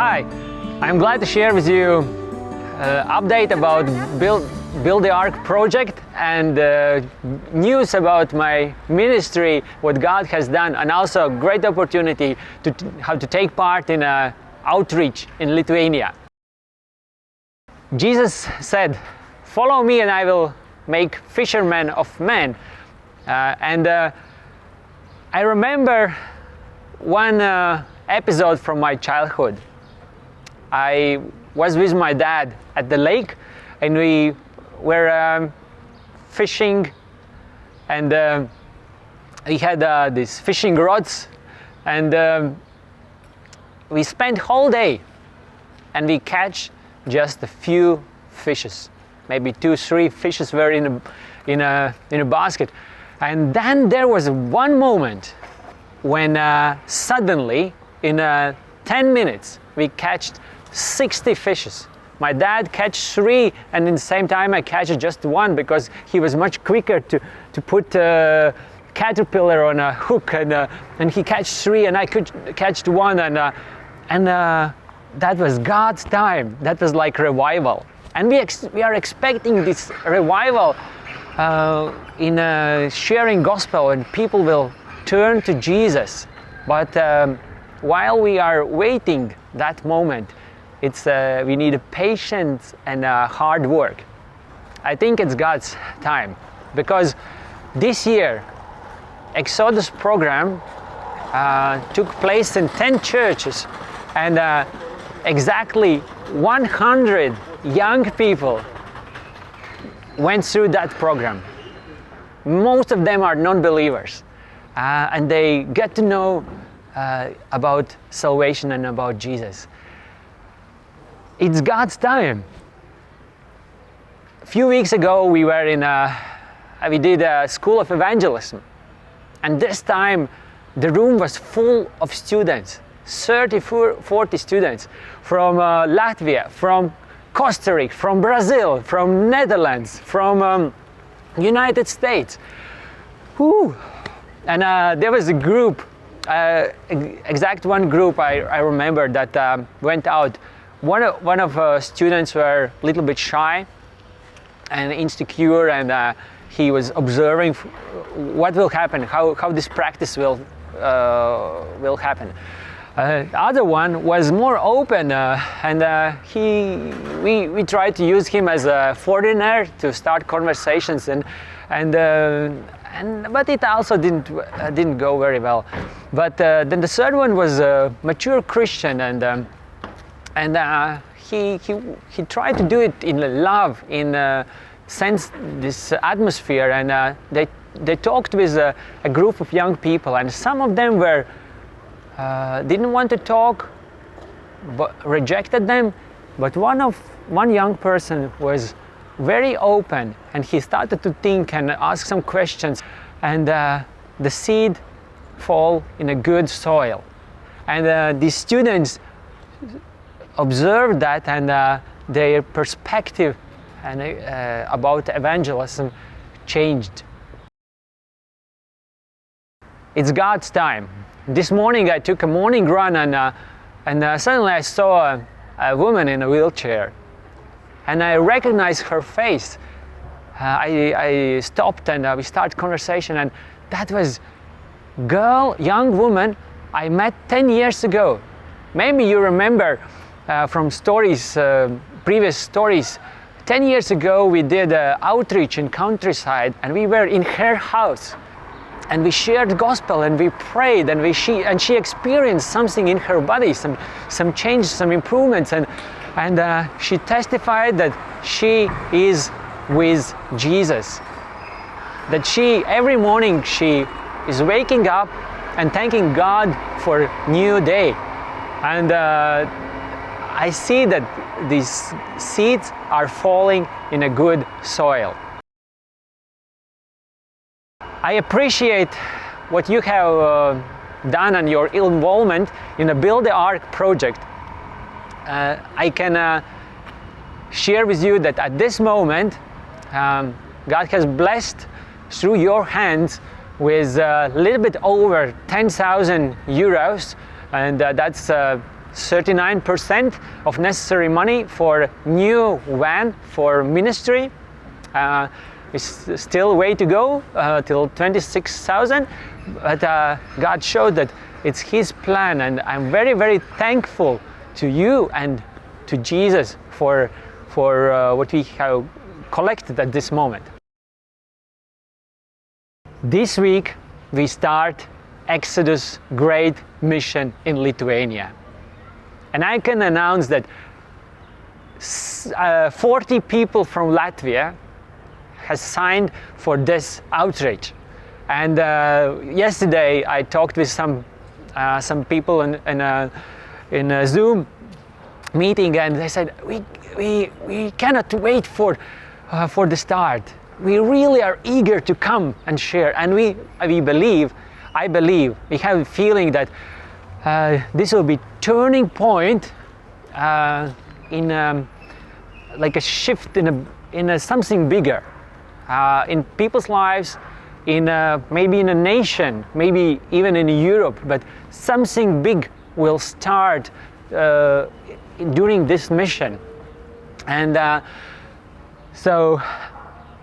Hi, I'm glad to share with you update about Build the Ark project and news about my ministry, what God has done, and also a great opportunity to how to take part in an outreach in Lithuania. Jesus said, "Follow me and I will make fishermen of men." I remember one episode from my childhood. I was with my dad at the lake and we were fishing, and we had these fishing rods, and we spent whole day and we catch just a few fishes. Maybe 2-3 fishes were in a basket. And then there was one moment when suddenly in 10 minutes we catched 60 fishes. My dad catch 3, and in the same time I catch just 1 because he was much quicker to put a caterpillar on a hook, and he catch 3 and I could catch 1, and that was God's time. That was like revival, and we are expecting this revival in sharing gospel, and people will turn to Jesus. But while we are waiting that moment, we need patience and hard work. I think it's God's time, because this year Exodus program took place in 10 churches, and exactly 100 young people went through that program. Most of them are non-believers, and they get to know about salvation and about Jesus. It's God's time. A few weeks ago we were we did a school of evangelism, and this time the room was full of students, 40 students from Latvia, from Costa Rica, from Brazil, from Netherlands, from United States. Whew. And there was a group, one group I remember that went out. One of students were a little bit shy and insecure, and he was observing what will happen, how this practice will happen. The other one was more open, and we tried to use him as a foreigner to start conversations, but it also didn't go very well. But then the third one was a mature Christian, and he tried to do it in love, in sense this atmosphere, and they talked with a group of young people, and some of them were didn't want to talk, but rejected them. But one young person was very open, and he started to think and ask some questions, and the seed fall in a good soil, and the students observed that, and their perspective and about evangelism changed. It's God's time. This morning I took a morning run, and suddenly I saw a woman in a wheelchair, and I recognized her face. I stopped, and we started conversation, and that was young woman I met 10 years ago. Maybe you remember from stories, previous stories. 10 years ago we did an outreach in countryside, and we were in her house, and we shared the gospel, and we prayed, and she experienced something in her body, some change, some improvements, and she testified that she is with Jesus, that every morning she is waking up and thanking God for a new day. And I see that these seeds are falling in a good soil. I appreciate what you have done and your involvement in the Build the Ark project. I can share with you that at this moment God has blessed through your hands with a little bit over 10,000 euros, and that's 39% of necessary money for new van for ministry. It's still way to go till 26,000, but God showed that it's His plan, and I'm very, very thankful to you and to Jesus for what we have collected at this moment. This week we start Exodus Great Mission in Lithuania, and I can announce that 40 people from Latvia has signed for this outreach. And yesterday I talked with some people in a Zoom meeting, and they said we cannot wait for the start. We really are eager to come and share, and I believe we have a feeling that this will be turning point in like a shift in something bigger in people's lives, maybe in a nation, maybe even in Europe, but something big will start during this mission. And so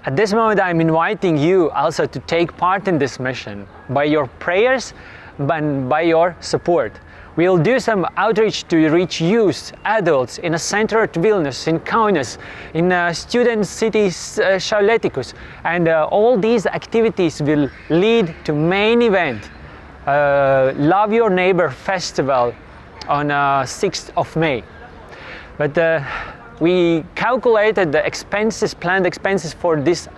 at this moment I'm inviting you also to take part in this mission by your prayers and by your support. We'll do some outreach to reach youth, adults in a center at Vilnius, in Kaunas, in student cities Šiaulietikus, and all these activities will lead to main event, Love Your Neighbor Festival on 6th of May. But we calculated the expenses, planned expenses for this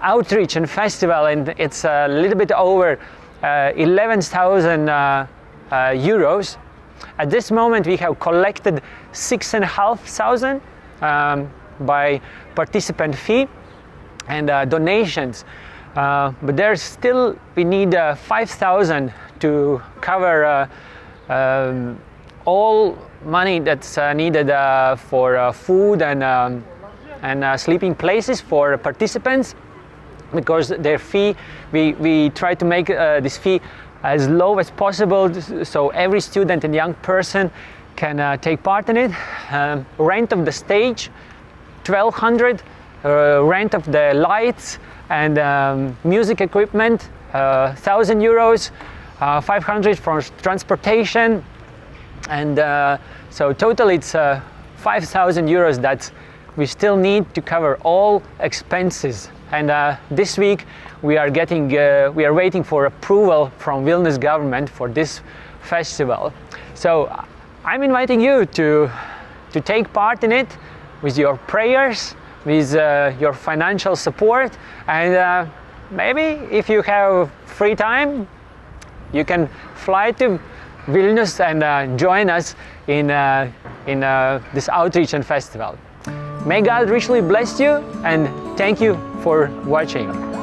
outreach and festival, and it's a little bit over 11,000 euros. At this moment we have collected 6,500 by participant fee and donations, but there's still, we need 5,000 to cover all money that's needed for food and sleeping places for participants, because their fee, we try to make this fee as low as possible, so every student and young person can take part in it. Rent of the stage, 1,200. Rent of the lights and music equipment, 1,000 euros. 500 for transportation, and so total it's 5,000 euros that we still need to cover all expenses. And this week we are waiting for approval from Vilnius government for this festival. So I'm inviting you to take part in it with your prayers, with your financial support, and maybe if you have free time, you can fly to Vilnius and join us in this outreach and festival. May God richly bless you, and thank you for watching.